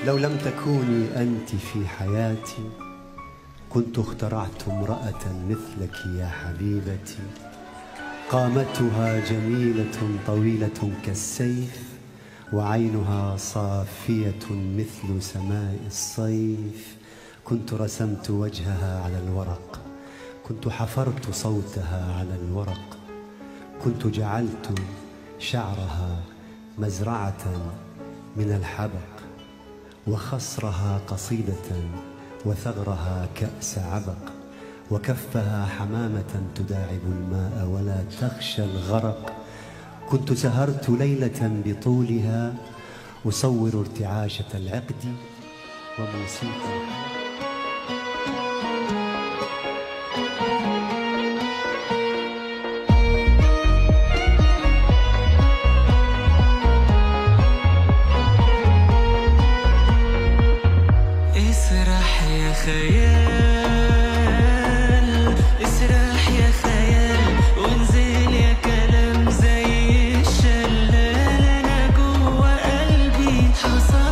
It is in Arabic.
لو لم تكوني أنت في حياتي كنت اخترعت امرأة مثلك يا حبيبتي، قامتها جميلة طويلة كالسيف، وعينها صافية مثل سماء الصيف. كنت رسمت وجهها على الورق، كنت حفرت صوتها على الورق، كنت جعلت شعرها مزرعة من الحبق، وخصرها قصيدة، وثغرها كأس عبق، وكفها حمامة تداعب الماء ولا تخشى الغرق. كنت سهرت ليلة بطولها أصور ارتعاشة العقد وموسيقى الحلق. اسرح يا خيال، اسرح يا خيال، وانزل يا كلام زي الشلال. انا جوا قلبي حصل